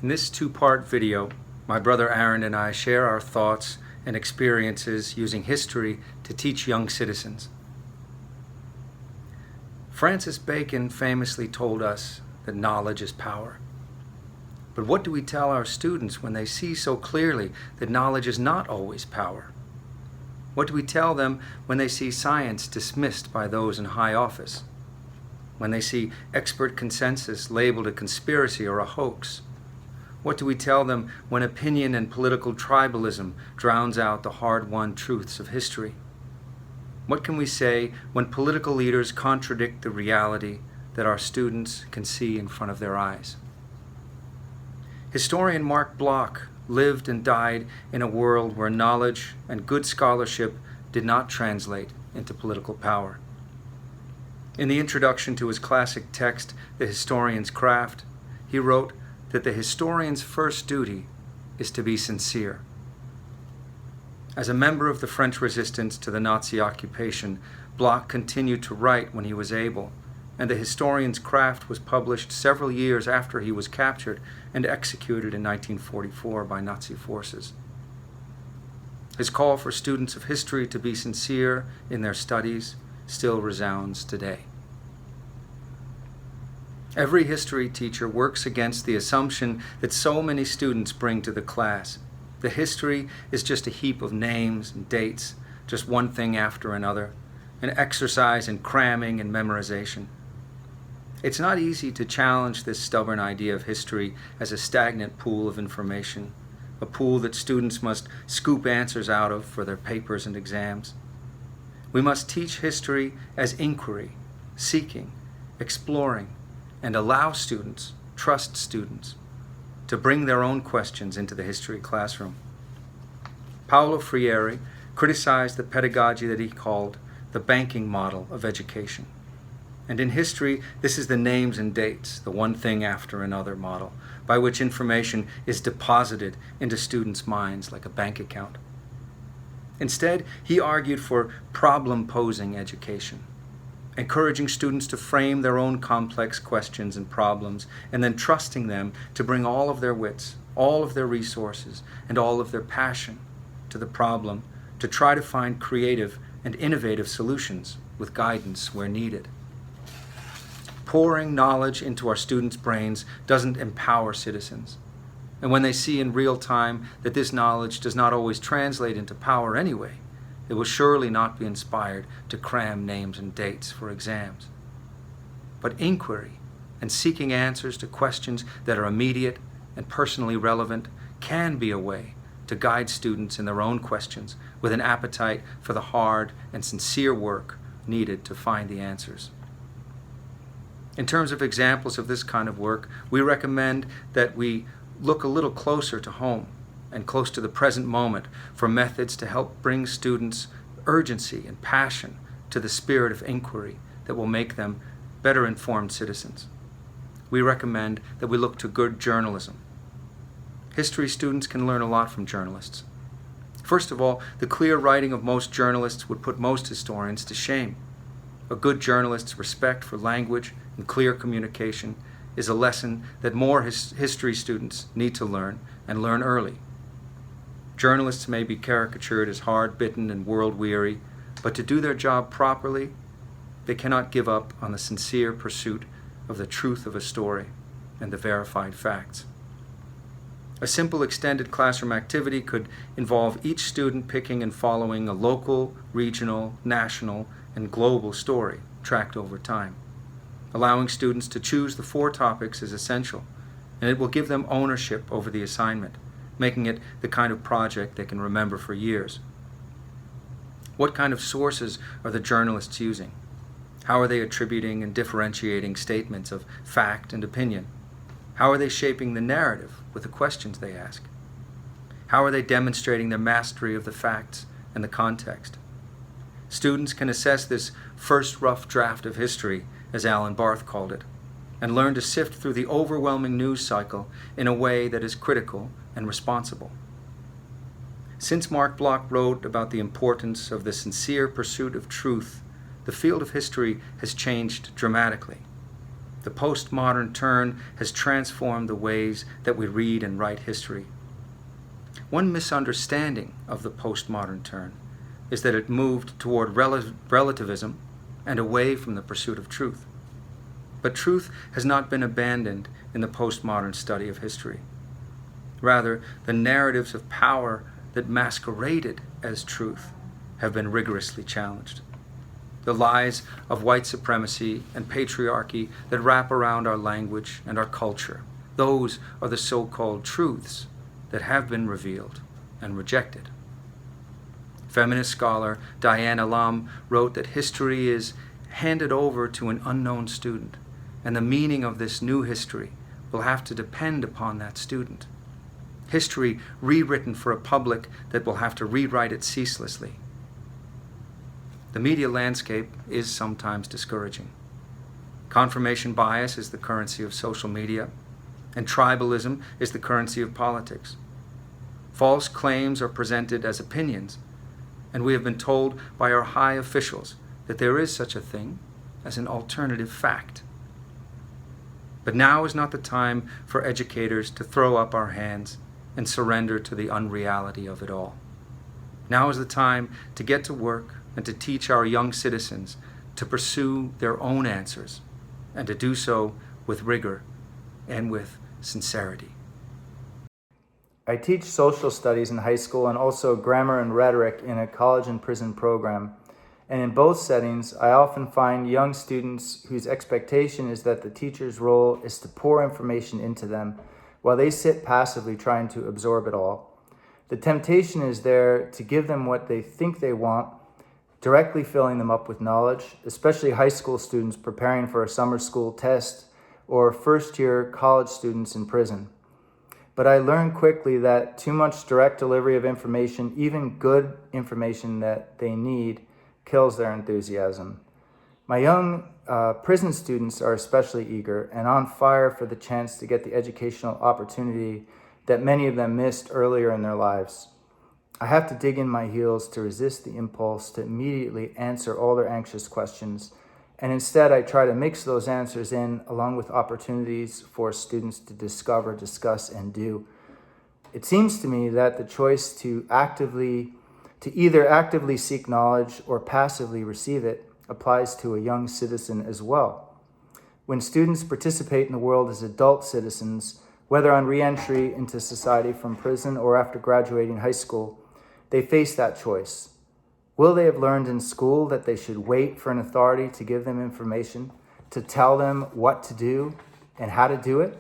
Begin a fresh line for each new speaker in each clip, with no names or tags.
In this two-part video, my brother Aaron and I share our thoughts and experiences using history to teach young citizens. Francis Bacon famously told us that knowledge is power. But what do we tell our students when they see so clearly that knowledge is not always power? What do we tell them when they see science dismissed by those in high office? When they see expert consensus labeled a conspiracy or a hoax? What do we tell them when opinion and political tribalism drowns out the hard-won truths of history? What can we say when political leaders contradict the reality that our students can see in front of their eyes? Historian Mark Bloch lived and died in a world where knowledge and good scholarship did not translate into political power. In the introduction to his classic text, The Historian's Craft, he wrote that the historian's first duty is to be sincere. As a member of the French resistance to the Nazi occupation, Bloch continued to write when he was able, and The Historian's Craft was published several years after he was captured and executed in 1944 by Nazi forces. His call for students of history to be sincere in their studies still resounds today. Every history teacher works against the assumption that so many students bring to the class. The history is just a heap of names and dates, just one thing after another, an exercise in cramming and memorization. It's not easy to challenge this stubborn idea of history as a stagnant pool of information, a pool that students must scoop answers out of for their papers and exams. We must teach history as inquiry, seeking, exploring, and allow students, trust students, to bring their own questions into the history classroom. Paulo Freire criticized the pedagogy that he called the banking model of education. And in history, this is the names and dates, the one thing after another model, by which information is deposited into students' minds like a bank account. Instead, he argued for problem-posing education, encouraging students to frame their own complex questions and problems, and then trusting them to bring all of their wits, all of their resources, and all of their passion to the problem to try to find creative and innovative solutions with guidance where needed. Pouring knowledge into our students' brains doesn't empower citizens. And when they see in real time that this knowledge does not always translate into power anyway, they will surely not be inspired to cram names and dates for exams. But inquiry and seeking answers to questions that are immediate and personally relevant can be a way to guide students in their own questions with an appetite for the hard and sincere work needed to find the answers. In terms of examples of this kind of work, we recommend that we look a little closer to home and close to the present moment for methods to help bring students urgency and passion to the spirit of inquiry that will make them better informed citizens. We recommend that we look to good journalism. History students can learn a lot from journalists. First of all, the clear writing of most journalists would put most historians to shame. A good journalist's respect for language and clear communication is a lesson that more history students need to learn, and learn early. Journalists may be caricatured as hard-bitten and world-weary, but to do their job properly, they cannot give up on the sincere pursuit of the truth of a story and the verified facts. A simple extended classroom activity could involve each student picking and following a local, regional, national, and global story tracked over time. Allowing students to choose the 4 topics is essential, and it will give them ownership over the assignment, making it the kind of project they can remember for years. What kind of sources are the journalists using? How are they attributing and differentiating statements of fact and opinion? How are they shaping the narrative with the questions they ask? How are they demonstrating their mastery of the facts and the context? Students can assess this first rough draft of history, as Alan Barth called it, and learn to sift through the overwhelming news cycle in a way that is critical and responsible. Since Mark Bloch wrote about the importance of the sincere pursuit of truth, the field of history has changed dramatically. The postmodern turn has transformed the ways that we read and write history. One misunderstanding of the postmodern turn is that it moved toward relativism and away from the pursuit of truth. But truth has not been abandoned in the postmodern study of history. Rather, the narratives of power that masqueraded as truth have been rigorously challenged. The lies of white supremacy and patriarchy that wrap around our language and our culture, those are the so-called truths that have been revealed and rejected. Feminist scholar Diana Lum wrote that history is handed over to an unknown student, and the meaning of this new history will have to depend upon that student. History rewritten for a public that will have to rewrite it ceaselessly. The media landscape is sometimes discouraging. Confirmation bias is the currency of social media, and tribalism is the currency of politics. False claims are presented as opinions, and we have been told by our high officials that there is such a thing as an alternative fact. But now is not the time for educators to throw up our hands and surrender to the unreality of it all. Now is the time to get to work and to teach our young citizens to pursue their own answers, and to do so with rigor and with sincerity.
I teach social studies in high school and also grammar and rhetoric in a college and prison program. And in both settings, I often find young students whose expectation is that the teacher's role is to pour information into them while they sit passively trying to absorb it all. The temptation is there to give them what they think they want, directly filling them up with knowledge, especially high school students preparing for a summer school test or first-year college students in prison. But I learned quickly that too much direct delivery of information, even good information that they need, kills their enthusiasm. My young prison students are especially eager and on fire for the chance to get the educational opportunity that many of them missed earlier in their lives. I have to dig in my heels to resist the impulse to immediately answer all their anxious questions, and instead I try to mix those answers in along with opportunities for students to discover, discuss, and do. It seems to me that the choice to either actively seek knowledge or passively receive it applies to a young citizen as well. When students participate in the world as adult citizens, whether on re-entry into society from prison or after graduating high school, they face that choice. Will they have learned in school that they should wait for an authority to give them information, to tell them what to do and how to do it?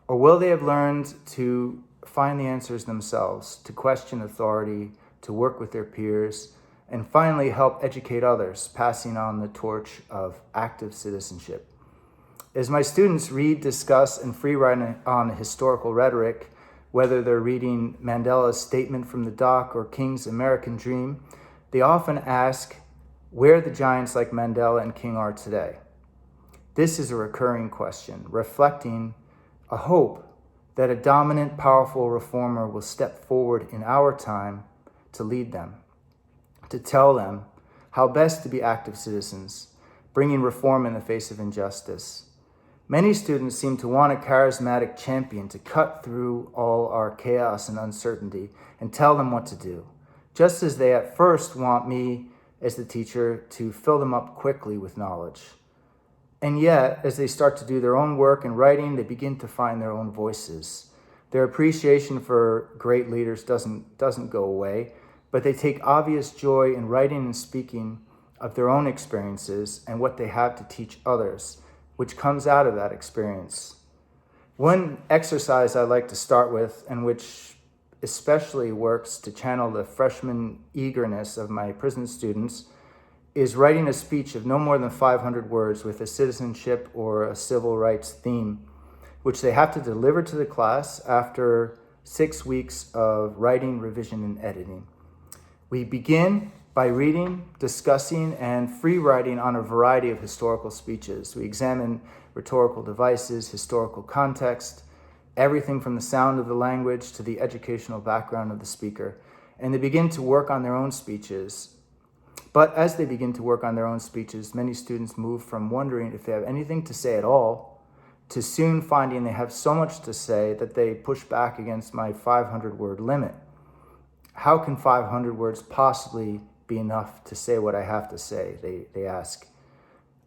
Or will they have learned to find the answers themselves, to question authority, to work with their peers, and finally help educate others, passing on the torch of active citizenship? As my students read, discuss, and free write on historical rhetoric, whether they're reading Mandela's Statement from the Dock or King's American Dream, they often ask where the giants like Mandela and King are today. This is a recurring question, reflecting a hope that a dominant, powerful reformer will step forward in our time to lead them, to tell them how best to be active citizens, bringing reform in the face of injustice. Many students seem to want a charismatic champion to cut through all our chaos and uncertainty and tell them what to do, just as they at first want me as the teacher to fill them up quickly with knowledge. And yet, as they start to do their own work and writing, they begin to find their own voices. Their appreciation for great leaders doesn't go away, but they take obvious joy in writing and speaking of their own experiences and what they have to teach others, which comes out of that experience. One exercise I like to start with, and which especially works to channel the freshman eagerness of my prison students, is writing a speech of no more than 500 words with a citizenship or a civil rights theme, which they have to deliver to the class after 6 weeks of writing, revision, and editing. We begin by reading, discussing, and free writing on a variety of historical speeches. We examine rhetorical devices, historical context, everything from the sound of the language to the educational background of the speaker. And they begin to work on their own speeches. But as they begin to work on their own speeches, many students move from wondering if they have anything to say at all to soon finding they have so much to say that they push back against my 500-word limit. How can 500 words possibly be enough to say what I have to say, they ask.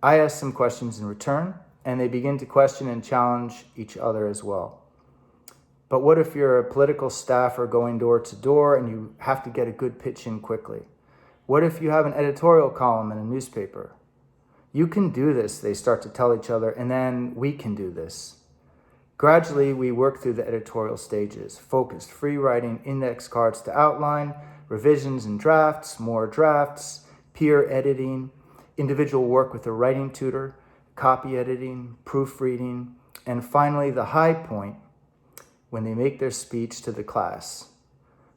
I ask some questions in return, and they begin to question and challenge each other as well. But what if you're a political staffer going door to door and you have to get a good pitch in quickly? What if you have an editorial column in a newspaper? You can do this, they start to tell each other, and then we can do this. Gradually, we work through the editorial stages: focused free writing, index cards to outline, revisions and drafts, more drafts, peer editing, individual work with a writing tutor, copy editing, proofreading, and finally the high point, when they make their speech to the class,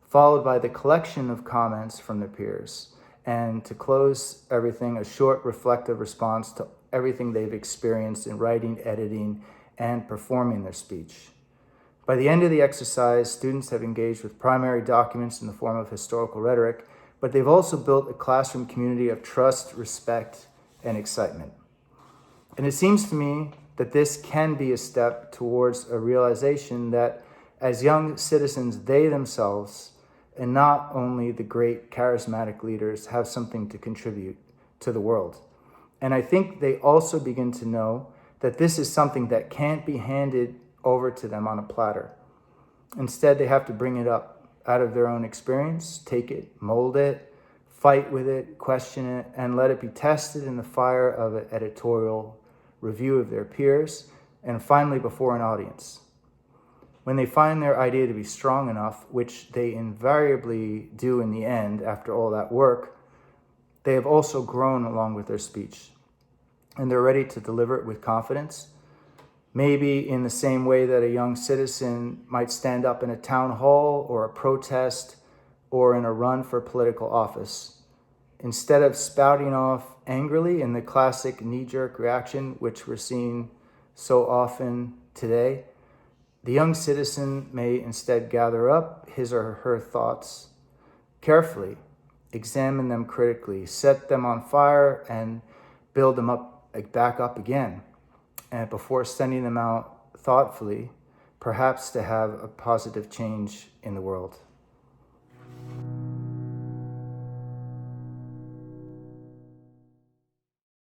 followed by the collection of comments from their peers, and to close everything, a short reflective response to everything they've experienced in writing, editing, and performing their speech. By the end of the exercise, students have engaged with primary documents in the form of historical rhetoric, but they've also built a classroom community of trust, respect, and excitement. And it seems to me that this can be a step towards a realization that as young citizens, they themselves, and not only the great charismatic leaders, have something to contribute to the world. And I think they also begin to know that this is something that can't be handed over to them on a platter. Instead, they have to bring it up out of their own experience, take it, mold it, fight with it, question it, and let it be tested in the fire of an editorial review of their peers, and finally before an audience. When they find their idea to be strong enough, which they invariably do in the end after all that work, they have also grown along with their speech, and they're ready to deliver it with confidence, maybe in the same way that a young citizen might stand up in a town hall or a protest or in a run for political office. Instead of spouting off angrily in the classic knee-jerk reaction, which we're seeing so often today, the young citizen may instead gather up his or her thoughts carefully, examine them critically, set them on fire, and build them up, back up again, and before sending them out thoughtfully, perhaps to have a positive change in the world.